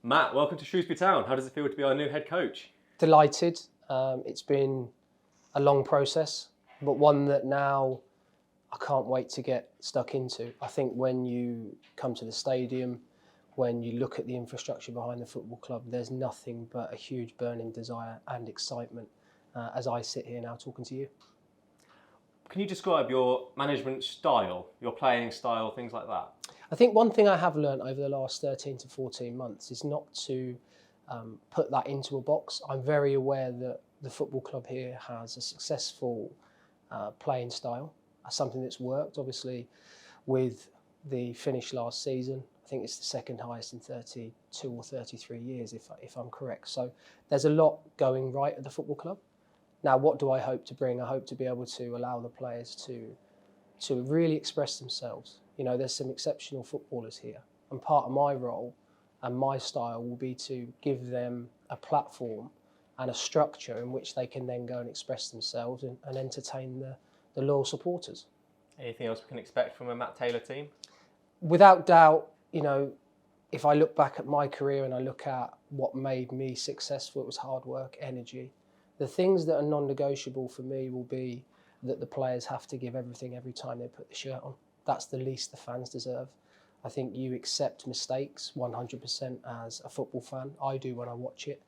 Matt, welcome to Shrewsbury Town. How does it feel to be our new head coach? Delighted. It's been a long process, but one that now I can't wait to get stuck into. I think when you come to the stadium, when you look at the infrastructure behind the football club, there's nothing but a huge burning desire and excitement as I sit here now talking to you. Can you describe your management style, your playing style, things like that? I think one thing I have learned over the last 13 to 14 months is not to put that into a box. I'm very aware that the football club here has a successful playing style, something that's worked, obviously, with the finish last season. I think it's the second highest in 32 or 33 years, if I'm correct. So there's a lot going right at the football club. Now, what do I hope to bring? I hope to be able to allow the players to really express themselves. You know, there's some exceptional footballers here, and part of my role and my style will be to give them a platform and a structure in which they can then go and express themselves and entertain the loyal supporters. Anything else we can expect from a Matt Taylor team? Without doubt, you know, if I look back at my career and I look at what made me successful, it was hard work, energy. The things that are non-negotiable for me will be that the players have to give everything every time they put the shirt on. That's the least the fans deserve. I think you accept mistakes 100% as a football fan. I do when I watch it.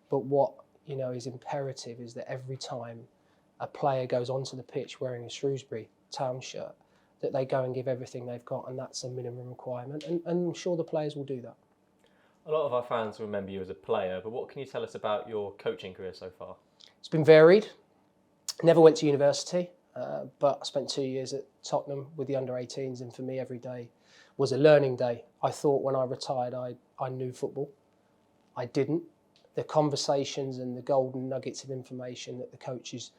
But what, you know, is imperative is that every time a player goes onto the pitch wearing a Shrewsbury Town shirt, that they go and give everything they've got, and that's a minimum requirement. And I'm sure the players will do that. A lot of our fans remember you as a player, but what can you tell us about your coaching career so far? It's been varied. Never went to university. But I spent 2 years at Tottenham with the under-18s, and for me every day was a learning day. I thought when I retired I knew football. I didn't. The conversations and the golden nuggets of information that the coaches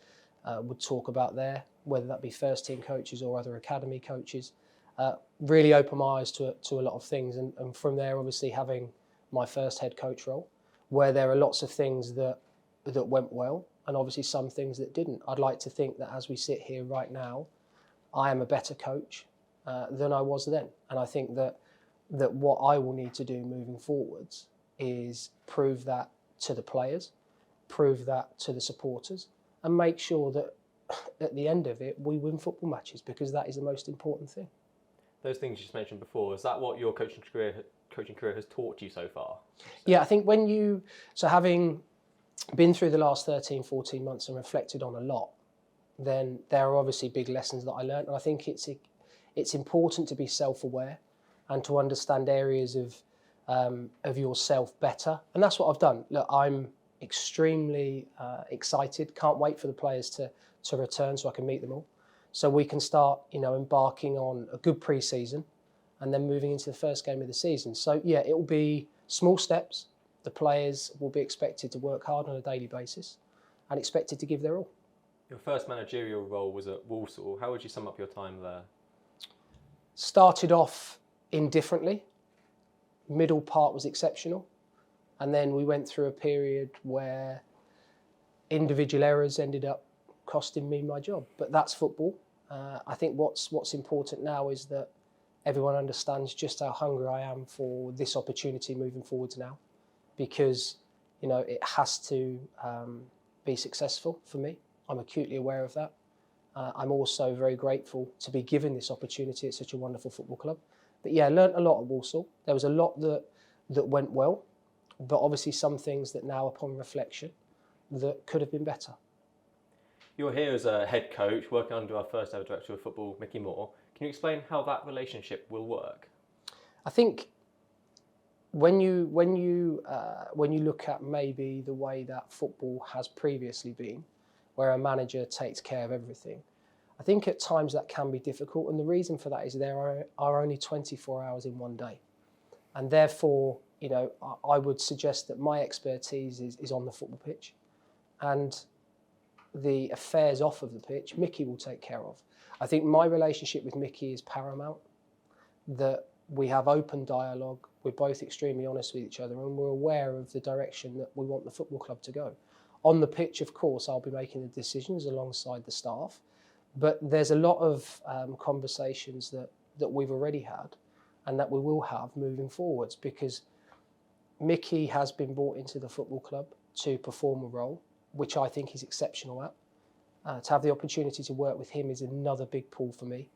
would talk about there, whether that be first team coaches or other academy coaches, really opened my eyes to a lot of things. And from there, obviously having my first head coach role, where there are lots of things that went well, and obviously some things that didn't. I'd like to think that as we sit here right now, I am a better coach than I was then. And I think that what I will need to do moving forwards is prove that to the players, prove that to the supporters, and make sure that at the end of it, we win football matches, because that is the most important thing. Those things you just mentioned before, is that what your coaching career has taught you so far? Yeah, I think having been through the last 13, 14 months and reflected on a lot, then there are obviously big lessons that I learned. And I think it's important to be self-aware and to understand areas of yourself better. And that's what I've done. Look, I'm extremely excited. Can't wait for the players to return so I can meet them all. So we can start, embarking on a good pre-season and then moving into the first game of the season. So yeah, it will be small steps. The players will be expected to work hard on a daily basis and expected to give their all. Your first managerial role was at Walsall. How would you sum up your time there? Started off indifferently. Middle part was exceptional. And then we went through a period where individual errors ended up costing me my job. But that's football. I think what's important now is that everyone understands just how hungry I am for this opportunity moving forwards now. Because, it has to be successful for me. I'm acutely aware of that. I'm also very grateful to be given this opportunity at such a wonderful football club. But yeah, I learnt a lot at Walsall. There was a lot that went well, but obviously some things that now, upon reflection, that could have been better. You're here as a head coach, working under our first ever director of football, Mickey Moore. Can you explain how that relationship will work? I think when you look at maybe the way that football has previously been, where a manager takes care of everything, I think at times that can be difficult. And the reason for that is there are only 24 hours in one day. And therefore, I would suggest that my expertise is on the football pitch. And the affairs off of the pitch, Mickey will take care of. I think my relationship with Mickey is paramount, that we have open dialogue, we're both extremely honest with each other, and we're aware of the direction that we want the football club to go. On the pitch, of course, I'll be making the decisions alongside the staff, but there's a lot of conversations that we've already had and that we will have moving forwards, because Mickey has been brought into the football club to perform a role, which I think he's exceptional at. To have the opportunity to work with him is another big pull for me.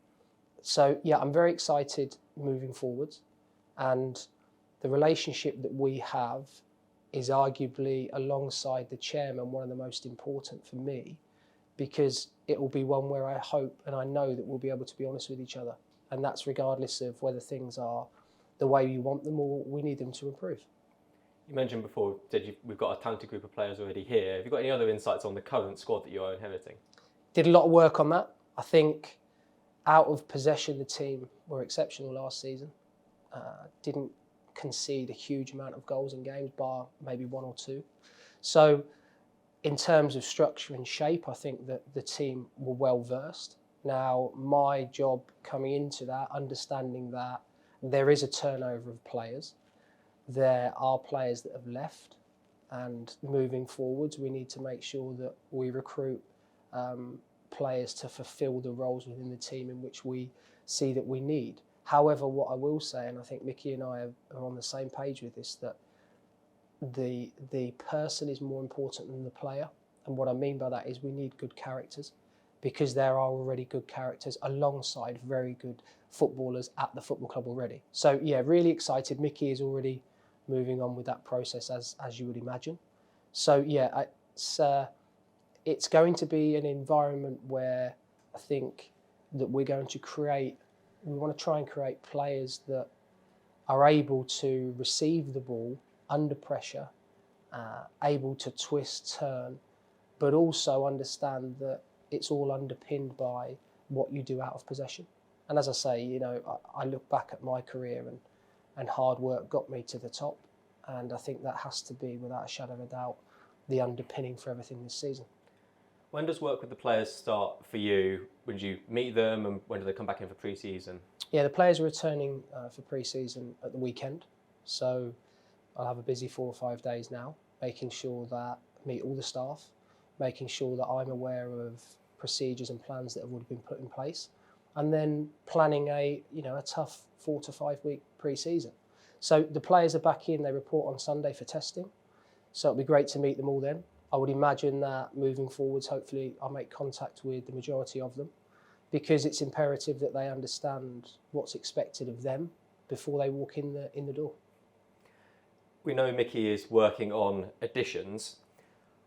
So yeah, I'm very excited moving forwards, and the relationship that we have is arguably, alongside the chairman, one of the most important for me, because it will be one where I hope and I know that we'll be able to be honest with each other, and that's regardless of whether things are the way you want them or we need them to improve. You mentioned before, we've got a talented group of players already here. Have you got any other insights on the current squad that you're inheriting? Did a lot of work on that. I think out of possession, the team were exceptional last season. Didn't concede a huge amount of goals in games, bar maybe one or two. So in terms of structure and shape, I think that the team were well versed. Now, my job coming into that, understanding that there is a turnover of players. There are players that have left, and moving forwards, we need to make sure that we recruit players to fulfil the roles within the team in which we see that we need. However, what I will say, and I think Mickey and I are on the same page with this, that the person is more important than the player. And what I mean by that is we need good characters, because there are already good characters alongside very good footballers at the football club already. So yeah, really excited. Mickey is already moving on with that process, as you would imagine. So yeah, it's going to be an environment where I think that we're going to create, we want to try and create players that are able to receive the ball under pressure, able to twist, turn, but also understand that it's all underpinned by what you do out of possession. And as I say, you know, I look back at my career and hard work got me to the top. And I think that has to be, without a shadow of a doubt, the underpinning for everything this season. When does work with the players start for you? When do you meet them, and when do they come back in for pre-season? Yeah, the players are returning for pre-season at the weekend. So I'll have a busy 4 or 5 days now, making sure that I meet all the staff, making sure that I'm aware of procedures and plans that have already been put in place, and then planning a tough 4 to 5 week pre-season. So the players are back in, they report on Sunday for testing. So it'll be great to meet them all then. I would imagine that moving forwards, hopefully I'll make contact with the majority of them, because it's imperative that they understand what's expected of them before they walk in the door. We know Mickey is working on additions.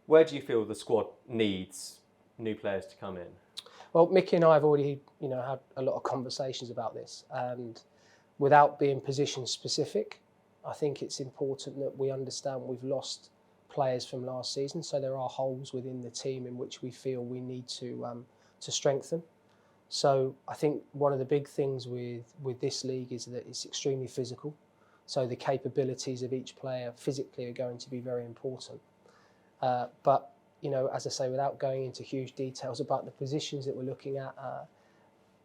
Where do you feel the squad needs new players to come in? Well, Mickey and I have already, had a lot of conversations about this, and without being position specific, I think it's important that we understand we've lost players from last season, so there are holes within the team in which we feel we need to strengthen. So I think one of the big things with this league is that it's extremely physical. So the capabilities of each player physically are going to be very important. But as I say, without going into huge details about the positions that we're looking at,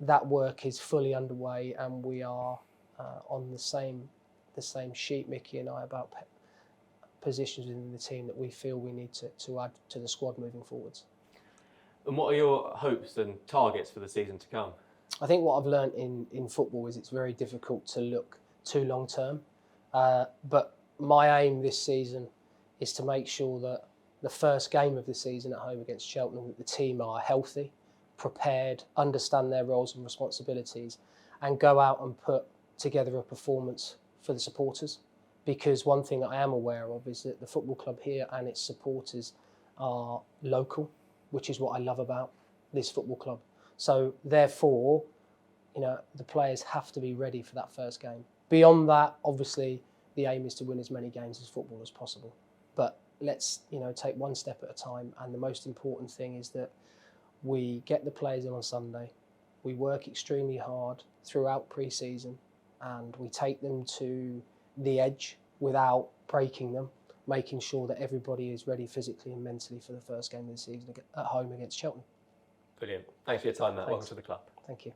that work is fully underway, and we are on the same sheet, Mickey and I, about positions within the team that we feel we need to add to the squad moving forwards. And what are your hopes and targets for the season to come? I think what I've learned in football is it's very difficult to look too long term. But my aim this season is to make sure that the first game of the season at home against Cheltenham, that the team are healthy, prepared, understand their roles and responsibilities, and go out and put together a performance for the supporters. Because one thing that I am aware of is that the football club here and its supporters are local, which is what I love about this football club. So therefore, the players have to be ready for that first game. Beyond that, obviously, the aim is to win as many games as football as possible. But let's, take one step at a time. And the most important thing is that we get the players in on Sunday. We work extremely hard throughout pre-season, and we take them to the edge without breaking them, making sure that everybody is ready physically and mentally for the first game of the season at home against Cheltenham. Brilliant. Thanks for your time, Matt. Thanks. Welcome to the club. Thank you.